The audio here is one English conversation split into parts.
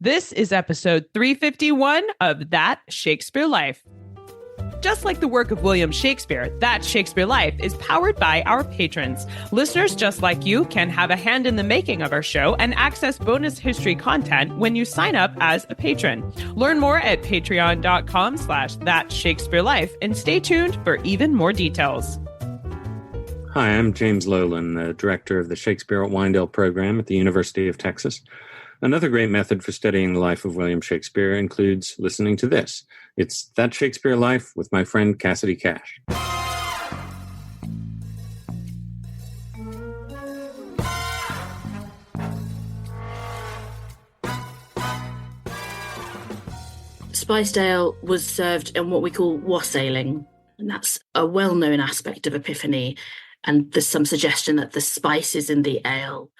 This is episode 351 of That Shakespeare Life. Just like the work of William Shakespeare, That Shakespeare Life is powered by our patrons. Listeners just like you can have a hand in the making of our show and access bonus history content when you sign up as a patron. Learn more at patreon.com/thatshakespearelife and stay tuned for even more details. Hi, I'm James Lowland, the director of the Shakespeare at Wyandotte program at the University of Texas. Another great method for studying the life of William Shakespeare includes listening to this. It's That Shakespeare Life with my friend Cassidy Cash. Spiced ale was served in what we call wassailing, and that's a well-known aspect of Epiphany. And there's some suggestion that the spices in the ale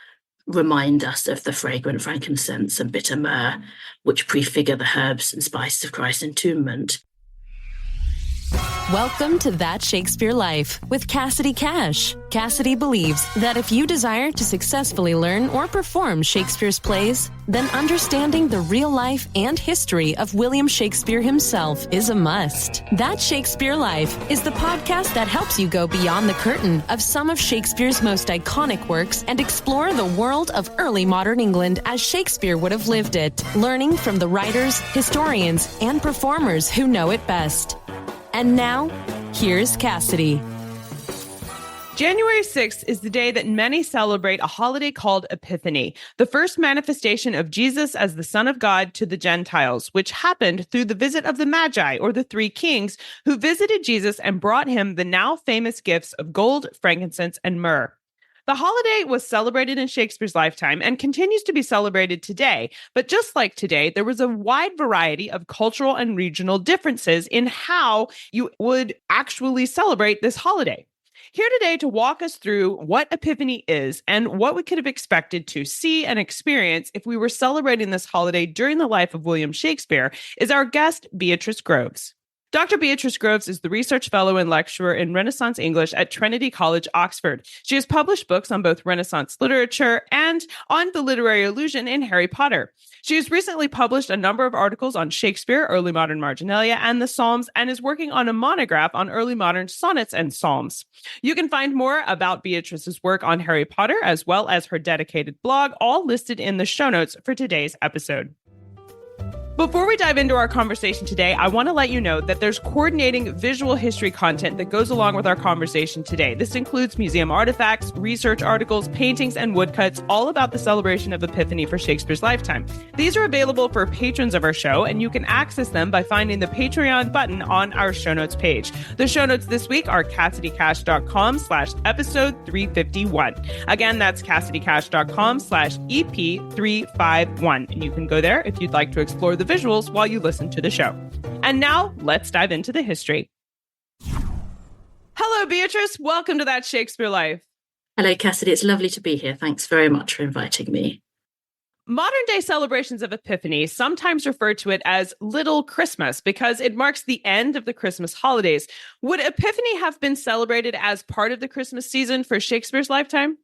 remind us of the fragrant frankincense and bitter myrrh, which prefigure the herbs and spices of Christ's entombment. Welcome to That Shakespeare Life with Cassidy Cash. Cassidy believes that if you desire to successfully learn or perform Shakespeare's plays, then understanding the real life and history of William Shakespeare himself is a must. That Shakespeare Life is the podcast that helps you go beyond the curtain of some of Shakespeare's most iconic works and explore the world of early modern England as Shakespeare would have lived it, learning from the writers, historians, and performers who know it best. And now, here's Cassidy. January 6th is the day that many celebrate a holiday called Epiphany, the first manifestation of Jesus as the Son of God to the Gentiles, which happened through the visit of the Magi, or the three kings, who visited Jesus and brought him the now famous gifts of gold, frankincense, and myrrh. The holiday was celebrated in Shakespeare's lifetime and continues to be celebrated today. But just like today, there was a wide variety of cultural and regional differences in how you would actually celebrate this holiday. Here today to walk us through what Epiphany is and what we could have expected to see and experience if we were celebrating this holiday during the life of William Shakespeare is our guest, Beatrice Groves. Dr. Beatrice Groves is the research fellow and lecturer in Renaissance English at Trinity College, Oxford. She has published books on both Renaissance literature and on the literary allusion in Harry Potter. She has recently published a number of articles on Shakespeare, early modern marginalia, and the Psalms, and is working on a monograph on early modern sonnets and psalms. You can find more about Beatrice's work on Harry Potter, as well as her dedicated blog, all listed in the show notes for today's episode. Before we dive into our conversation today, I want to let you know that there's coordinating visual history content that goes along with our conversation today. This includes museum artifacts, research articles, paintings, and woodcuts, all about the celebration of Epiphany for Shakespeare's lifetime. These are available for patrons of our show, and you can access them by finding the Patreon button on our show notes page. The show notes this week are CassidyCash.com/episode 351. Again, that's CassidyCash.com/EP351. And you can go there if you'd like to explore the visuals while you listen to the show. And now let's dive into the history. Hello, Beatrice. Welcome to That Shakespeare Life. Hello, Cassidy. It's lovely to be here. Thanks very much for inviting me. Modern day celebrations of Epiphany sometimes refer to it as Little Christmas because it marks the end of the Christmas holidays. Would Epiphany have been celebrated as part of the Christmas season for Shakespeare's lifetime?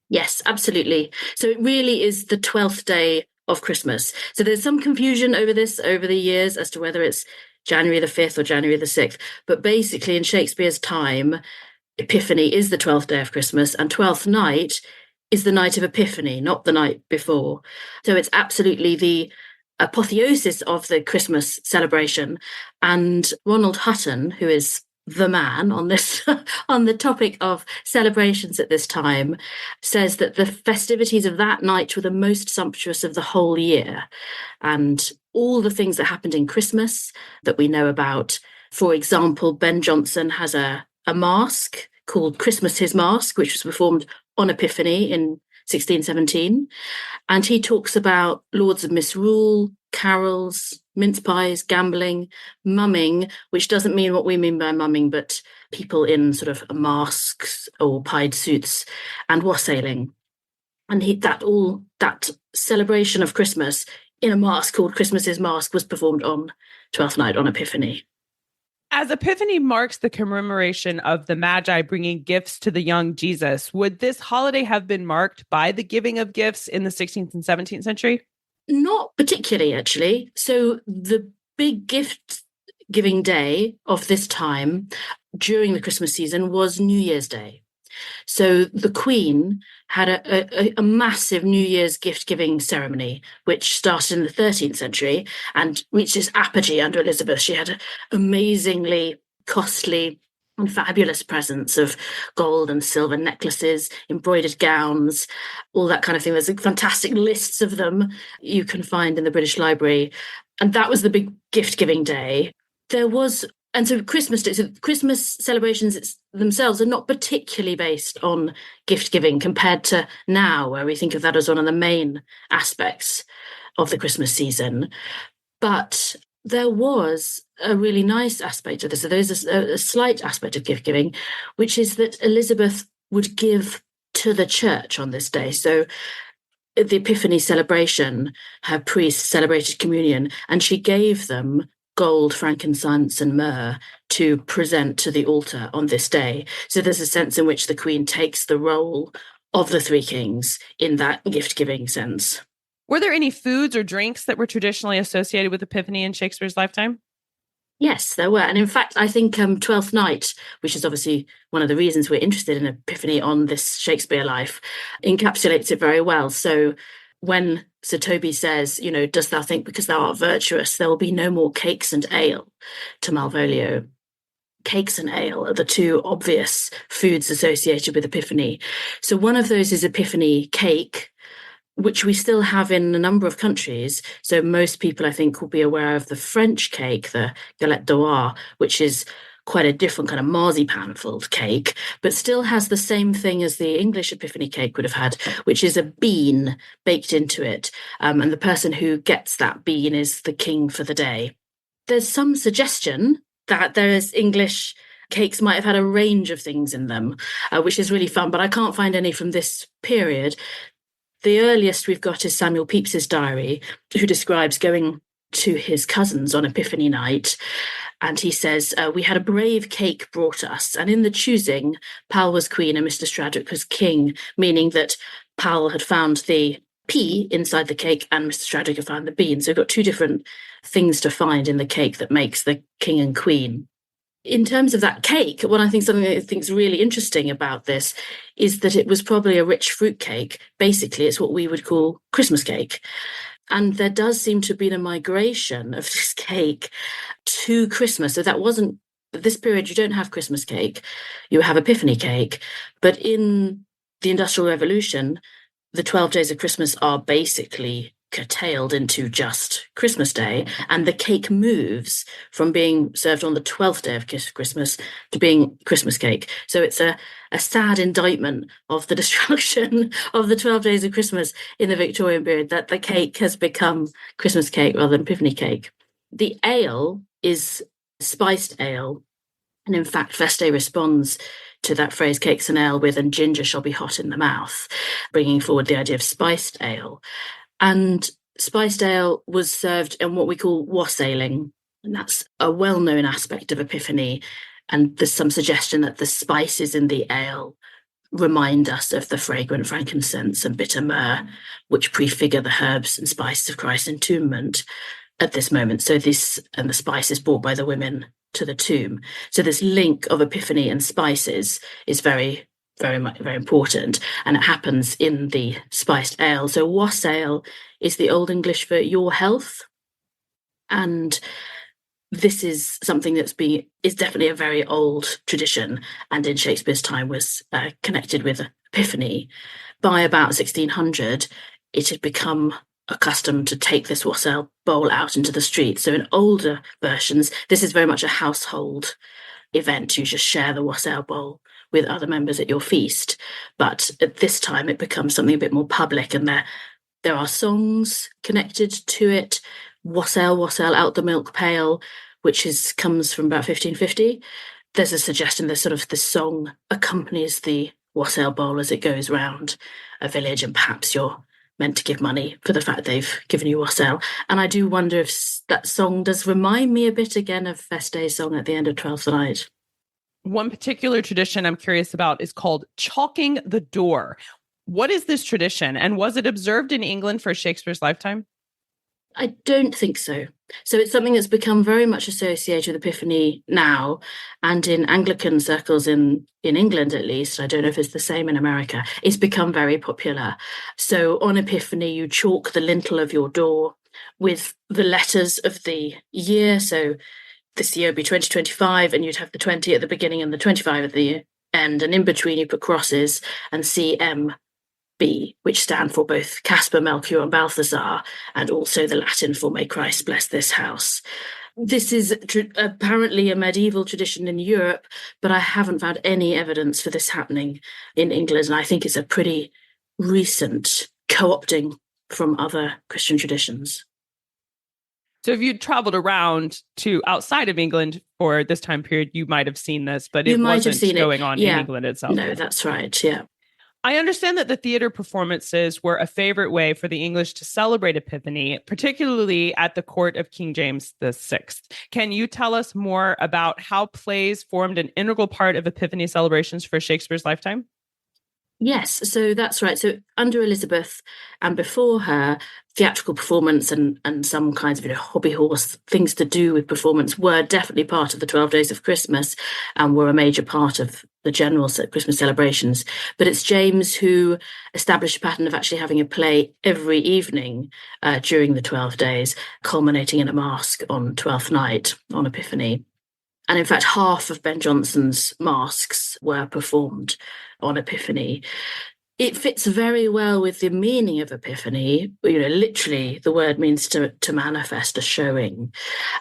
Yes, absolutely. So it really is the 12th day of Christmas. So there's some confusion over this over the years as to whether it's January the 5th or January the 6th. But basically in Shakespeare's time, Epiphany is the 12th day of Christmas, and 12th night is the night of Epiphany, not the night before. So it's absolutely the apotheosis of the Christmas celebration. And Ronald Hutton, who is the man on this on the topic of celebrations at this time, says that the festivities of that night were the most sumptuous of the whole year. And all the things that happened in Christmas that we know about, for example, Ben Jonson has a masque called Christmas His Masque, which was performed on Epiphany in 1617. And he talks about lords of misrule, carols, mince pies, gambling, mumming, which doesn't mean what we mean by mumming, but people in sort of masks or pied suits, and wassailing. And that celebration of Christmas in a masque called Christmas's Masque was performed on Twelfth Night on Epiphany. As Epiphany marks the commemoration of the Magi bringing gifts to the young Jesus, would this holiday have been marked by the giving of gifts in the 16th and 17th century? Not particularly, actually. So the big gift giving day of this time during the Christmas season was New Year's Day. So the Queen had a massive New Year's gift-giving ceremony, which started in the 13th century and reached its apogee under Elizabeth. She had amazingly costly and fabulous presents of gold and silver necklaces, embroidered gowns, all that kind of thing. There's fantastic lists of them you can find in the British Library. And that was the big gift-giving day. And so Christmas Day, so Christmas celebrations themselves are not particularly based on gift giving compared to now, where we think of that as one of the main aspects of the Christmas season. But there was a really nice aspect of this. So there's a slight aspect of gift giving, which is that Elizabeth would give to the church on this day. So at the Epiphany celebration, her priests celebrated communion, and she gave them gold, frankincense, and myrrh to present to the altar on this day. So there's a sense in which the Queen takes the role of the three kings in that gift-giving sense. Were there any foods or drinks that were traditionally associated with Epiphany in Shakespeare's lifetime? Yes, there were. And in fact, I think Twelfth Night, which is obviously one of the reasons we're interested in Epiphany on this Shakespeare life, encapsulates it very well. So when Sir Toby says, dost thou think because thou art virtuous, there will be no more cakes and ale to Malvolio. Cakes and ale are the two obvious foods associated with Epiphany. So one of those is Epiphany cake, which we still have in a number of countries. So most people, I think, will be aware of the French cake, the galette d'oie, which is quite a different kind of marzipan-filled cake, but still has the same thing as the English Epiphany cake would have had, which is a bean baked into it. And the person who gets that bean is the king for the day. There's some suggestion that there's English cakes might have had a range of things in them, which is really fun, but I can't find any from this period. The earliest we've got is Samuel Pepys's diary, who describes going to his cousins on Epiphany night. And he says, we had a brave cake brought us, and in the choosing, Pal was queen and Mr. Stradwick was king, meaning that Pal had found the pea inside the cake and Mr. Stradwick had found the bean. So we've got two different things to find in the cake that makes the king and queen. In terms of that cake, what I think something that I think is really interesting about this is that it was probably a rich fruit cake. Basically, it's what we would call Christmas cake. And there does seem to have been a migration of this cake to Christmas. So that wasn't, at this period, you don't have Christmas cake, you have Epiphany cake. But in the Industrial Revolution, the 12 days of Christmas are basically curtailed into just Christmas Day, and the cake moves from being served on the 12th day of Christmas to being Christmas cake. So it's a sad indictment of the destruction of the 12 days of Christmas in the Victorian period, that the cake has become Christmas cake rather than Epiphany cake. The ale is spiced ale, and in fact Veste responds to that phrase cakes and ale with "and ginger shall be hot in the mouth," bringing forward the idea of spiced ale. And spiced ale was served in what we call wassailing, and that's a well-known aspect of Epiphany. And there's some suggestion that the spices in the ale remind us of the fragrant frankincense and bitter myrrh, which prefigure the herbs and spices of Christ's entombment at this moment. So this, and the spices brought by the women to the tomb. So this link of Epiphany and spices is very important, and it happens in the spiced ale. So wassail is the Old English for your health, and this is something is definitely a very old tradition, and in Shakespeare's time was connected with Epiphany. By about 1600, it had become a custom to take this wassail bowl out into the street. So in older versions, this is very much a household event. You just share the wassail bowl with other members at your feast. But at this time, it becomes something a bit more public, and there are songs connected to it. Wassail, out the milk pail, which comes from about 1550. There's a suggestion that sort of the song accompanies the wassail bowl as it goes round a village, and perhaps you're meant to give money for the fact they've given you wassail. And I do wonder if that song does remind me a bit again of Veste's song at the end of Twelfth Night. One particular tradition I'm curious about is called chalking the door. What is this tradition, and was it observed in England for Shakespeare's lifetime? I don't think so. So it's something that's become very much associated with Epiphany now, and in Anglican circles in England at least, I don't know if it's the same in America, it's become very popular. So on Epiphany, you chalk the lintel of your door with the letters of the year. So this year would be 2025, and you'd have the 20 at the beginning and the 25 at the end, and in between you put crosses and CM. Which stand for both Caspar, Melchior, and Balthazar, and also the Latin for May Christ bless this house. This is apparently a medieval tradition in Europe, but I haven't found any evidence for this happening in England, and I think it's a pretty recent co-opting from other Christian traditions. So if you'd traveled around to outside of England for this time period, you might have seen this, but it wasn't going on in England itself. No, that's right, yeah. I understand that the theater performances were a favorite way for the English to celebrate Epiphany, particularly at the court of King James VI. Can you tell us more about how plays formed an integral part of Epiphany celebrations for Shakespeare's lifetime? Yes, so that's right. So under Elizabeth and before her, theatrical performance and some kinds of hobby horse things to do with performance were definitely part of the 12 days of Christmas and were a major part of the general Christmas celebrations. But it's James who established a pattern of actually having a play every evening during the 12 days, culminating in a masque on 12th night on Epiphany. And in fact, half of Ben Jonson's masques were performed on Epiphany. It fits very well with the meaning of Epiphany. Literally, the word means to manifest, a showing.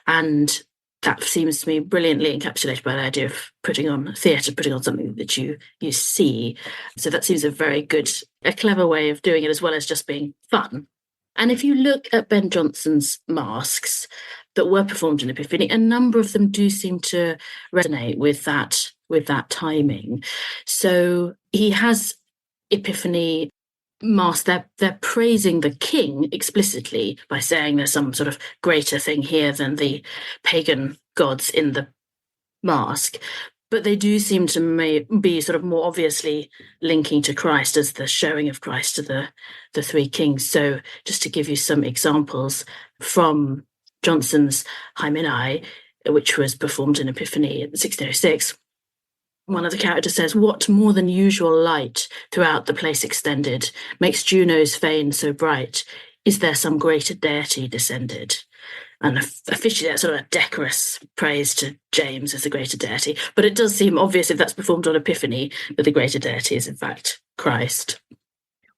And that seems to me brilliantly encapsulated by the idea of putting on theatre, putting on something that you see. So that seems a clever way of doing it, as well as just being fun. And if you look at Ben Jonson's masques that were performed in Epiphany, a number of them do seem to resonate with that timing. So he has Epiphany masque. They're praising the king explicitly by saying there's some sort of greater thing here than the pagan gods in the masque. But they do seem to be sort of more obviously linking to Christ as the showing of Christ to the three kings. So just to give you some examples from Jonson's Hymenae, which was performed in Epiphany in 1606, one of the characters says, "What more than usual light throughout the place extended makes Juno's fane so bright? Is there some greater deity descended?" And officially that's sort of a decorous praise to James as the greater deity. But it does seem obvious, if that's performed on Epiphany, that the greater deity is in fact Christ.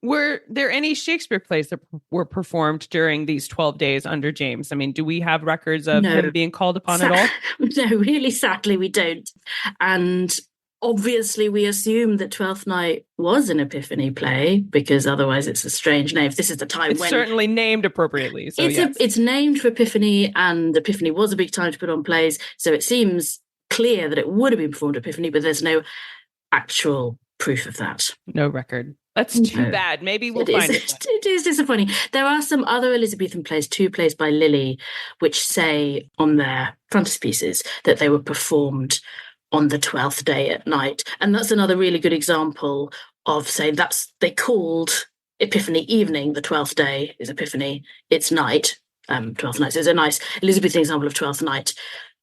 Were there any Shakespeare plays that were performed during these 12 days under James? I mean, do we have records of him being called upon at all? No, really, sadly, we don't. And obviously, we assume that Twelfth Night was an Epiphany play, because otherwise it's a strange name. This is the time it's when... It's certainly named appropriately. So it's named for Epiphany, and Epiphany was a big time to put on plays. So it seems clear that it would have been performed at Epiphany, but there's no actual proof of that. No record. That's too bad. Maybe we'll find it. It is disappointing. There are some other Elizabethan plays, 2 plays by Lilly, which say on their frontispieces that they were performed on the 12th day at night. And that's another really good example of saying they called Epiphany evening, the 12th day is Epiphany, it's night, 12th night. So it's a nice Elizabethan example of 12th night,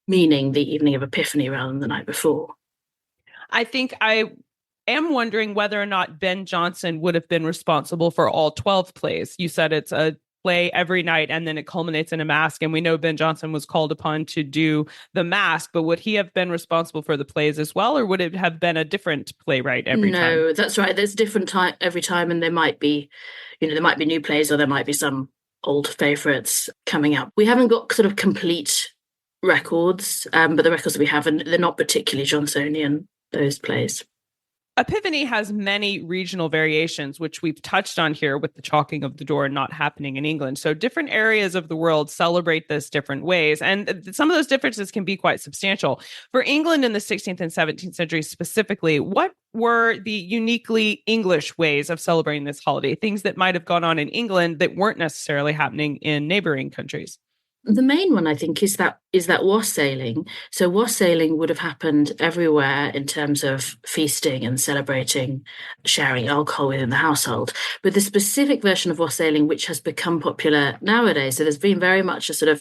meaning the evening of Epiphany rather than the night before. I think I am wondering whether or not Ben Jonson would have been responsible for all 12 plays. You said it's a play every night and then it culminates in a masque. And we know Ben Jonson was called upon to do the masque, but would he have been responsible for the plays as well? Or would it have been a different playwright every time? No, that's right. There's different time every time. And there might be new plays, or there might be some old favourites coming up. We haven't got sort of complete records, but the records that we have, and they're not particularly Johnsonian, those plays. Epiphany has many regional variations, which we've touched on here with the chalking of the door not happening in England. So different areas of the world celebrate this different ways. And some of those differences can be quite substantial. For England in the 16th and 17th centuries specifically, what were the uniquely English ways of celebrating this holiday? Things that might have gone on in England that weren't necessarily happening in neighboring countries? The main one, I think, is that wassailing. So wassailing would have happened everywhere in terms of feasting and celebrating, sharing alcohol within the household. But the specific version of wassailing, which has become popular nowadays, so there's been very much a sort of,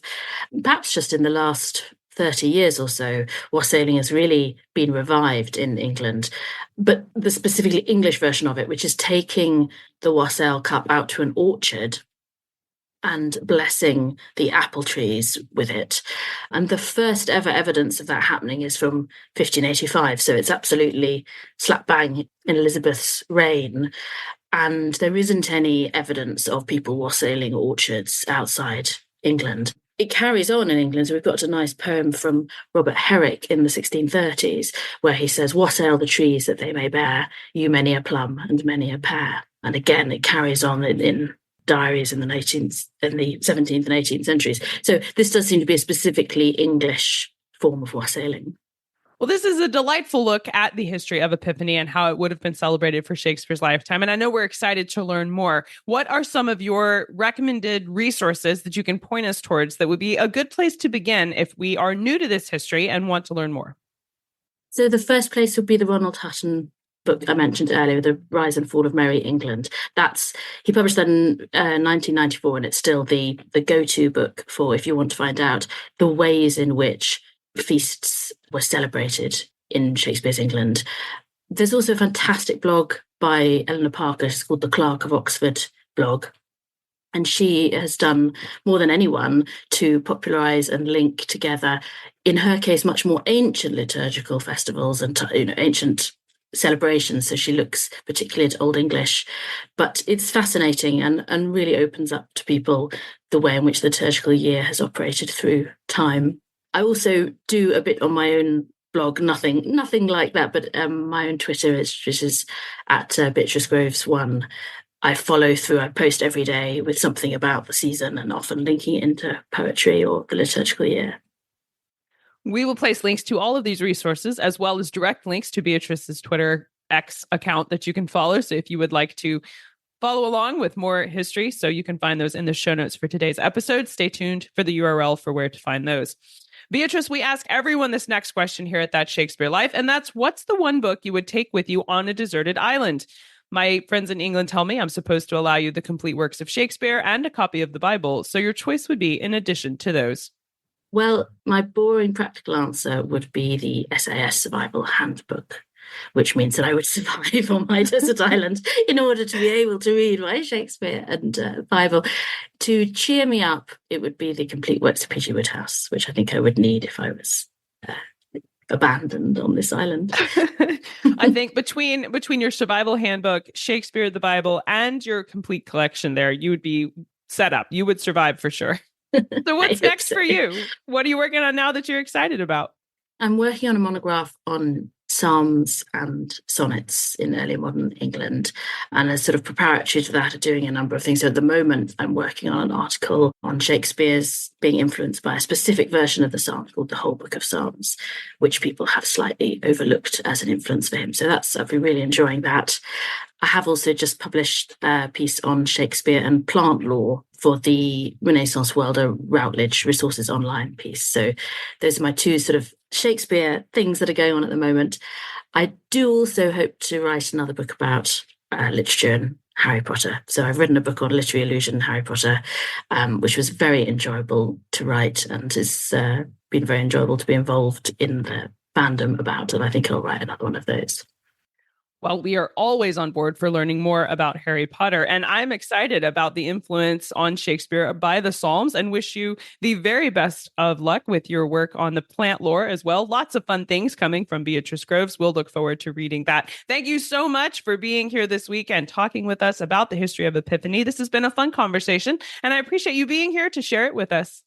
perhaps just in the last 30 years or so, wassailing has really been revived in England. But the specifically English version of it, which is taking the wassail cup out to an orchard and blessing the apple trees with it. And the first ever evidence of that happening is from 1585. So it's absolutely slap bang in Elizabeth's reign. And there isn't any evidence of people wassailing orchards outside England. It carries on in England. So we've got a nice poem from Robert Herrick in the 1630s, where he says, "Wassail the trees that they may bear, you many a plum and many a pear." And again, it carries on in diaries in the 17th and 18th centuries. So this does seem to be a specifically English form of wassailing. Well, this is a delightful look at the history of Epiphany and how it would have been celebrated for Shakespeare's lifetime. And I know we're excited to learn more. What are some of your recommended resources that you can point us towards that would be a good place to begin if we are new to this history and want to learn more? So the first place would be the Ronald Hutton book I mentioned earlier, The Rise and Fall of Merry England. He published that in 1994, and it's still the go-to book for if you want to find out the ways in which feasts were celebrated in Shakespeare's England. There's also a fantastic blog by Eleanor Parker. It's called the Clerk of Oxford blog. And she has done more than anyone to popularize and link together, in her case, much more ancient liturgical festivals and ancient celebrations. So she looks particularly at Old English, but it's fascinating and really opens up to people the way in which the liturgical year has operated through time. I also do a bit on my own blog, nothing like that, but my own Twitter which is at Beatrice Groves 1. I follow through, I post every day with something about the season and often linking it into poetry or the liturgical year. We will place links to all of these resources, as well as direct links to Beatrice's Twitter X account that you can follow. So if you would like to follow along with more history, so you can find those in the show notes for today's episode. Stay tuned for the URL for where to find those. Beatrice, we ask everyone this next question here at That Shakespeare Life, and that's, what's the one book you would take with you on a deserted island? My friends in England tell me I'm supposed to allow you the complete works of Shakespeare and a copy of the Bible, so your choice would be in addition to those. Well, my boring practical answer would be the SAS Survival Handbook, which means that I would survive on my desert island in order to be able to read my Shakespeare and Bible. To cheer me up, it would be the complete works of P.G. Wodehouse, which I think I would need if I was abandoned on this island. I think between your survival handbook, Shakespeare, the Bible, and your complete collection there, you would be set up. You would survive for sure. So what's next for you? What are you working on now that you're excited about? I'm working on a monograph on psalms and sonnets in early modern England. And as sort of preparatory to that, doing a number of things. So at the moment, I'm working on an article on Shakespeare's being influenced by a specific version of the Psalms called the Whole Book of Psalms, which people have slightly overlooked as an influence for him. So I've been really enjoying that. I have also just published a piece on Shakespeare and plant lore for the Renaissance World, Routledge Resources Online piece. So those are my two sort of Shakespeare things that are going on at the moment. I do also hope to write another book about literature and Harry Potter. So I've written a book on literary illusion and Harry Potter, which was very enjoyable to write, and it's been very enjoyable to be involved in the fandom about, and I think I'll write another one of those. Well, we are always on board for learning more about Harry Potter, and I'm excited about the influence on Shakespeare by the Psalms and wish you the very best of luck with your work on the plant lore as well. Lots of fun things coming from Beatrice Groves. We'll look forward to reading that. Thank you so much for being here this week and talking with us about the history of Epiphany. This has been a fun conversation, and I appreciate you being here to share it with us.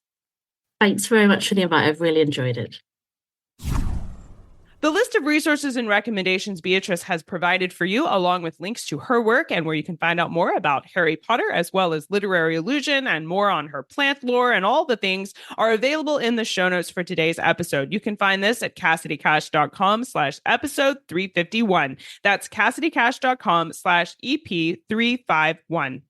Thanks very much for the invite. I've really enjoyed it. The list of resources and recommendations Beatrice has provided for you, along with links to her work and where you can find out more about Harry Potter, as well as literary illusion and more on her plant lore and all the things, are available in the show notes for today's episode. You can find this at CassidyCash.com/episode 351. That's CassidyCash.com/EP351.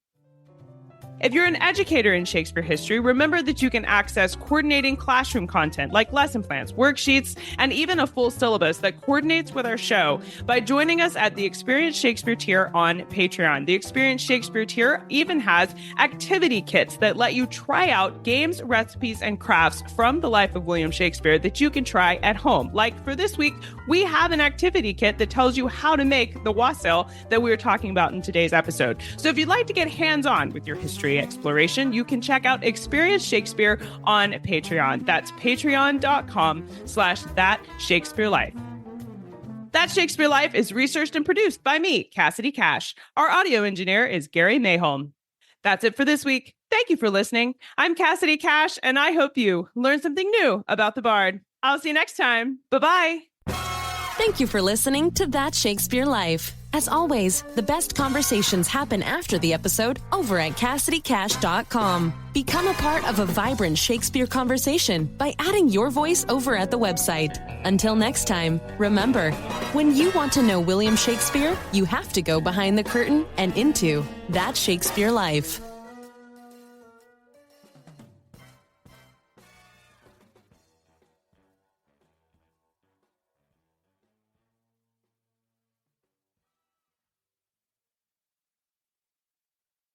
If you're an educator in Shakespeare history, remember that you can access coordinating classroom content like lesson plans, worksheets, and even a full syllabus that coordinates with our show by joining us at the Experience Shakespeare tier on Patreon. The Experience Shakespeare tier even has activity kits that let you try out games, recipes, and crafts from the life of William Shakespeare that you can try at home. Like for this week, we have an activity kit that tells you how to make the wassail that we were talking about in today's episode. So if you'd like to get hands-on with your history exploration, you can check out Experience Shakespeare on Patreon. That's patreon.com/thatshakespearelife. That Shakespeare Life is researched and produced by me, Cassidy Cash. Our audio engineer is Gary Mayholm. That's it for this week. Thank you for listening. I'm Cassidy Cash, and I hope you learned something new about the Bard. I'll see you next time. Bye-bye. Thank you for listening to That Shakespeare Life. As always, the best conversations happen after the episode over at CassidyCash.com. Become a part of a vibrant Shakespeare conversation by adding your voice over at the website. Until next time, remember, when you want to know William Shakespeare, you have to go behind the curtain and into That Shakespeare Life.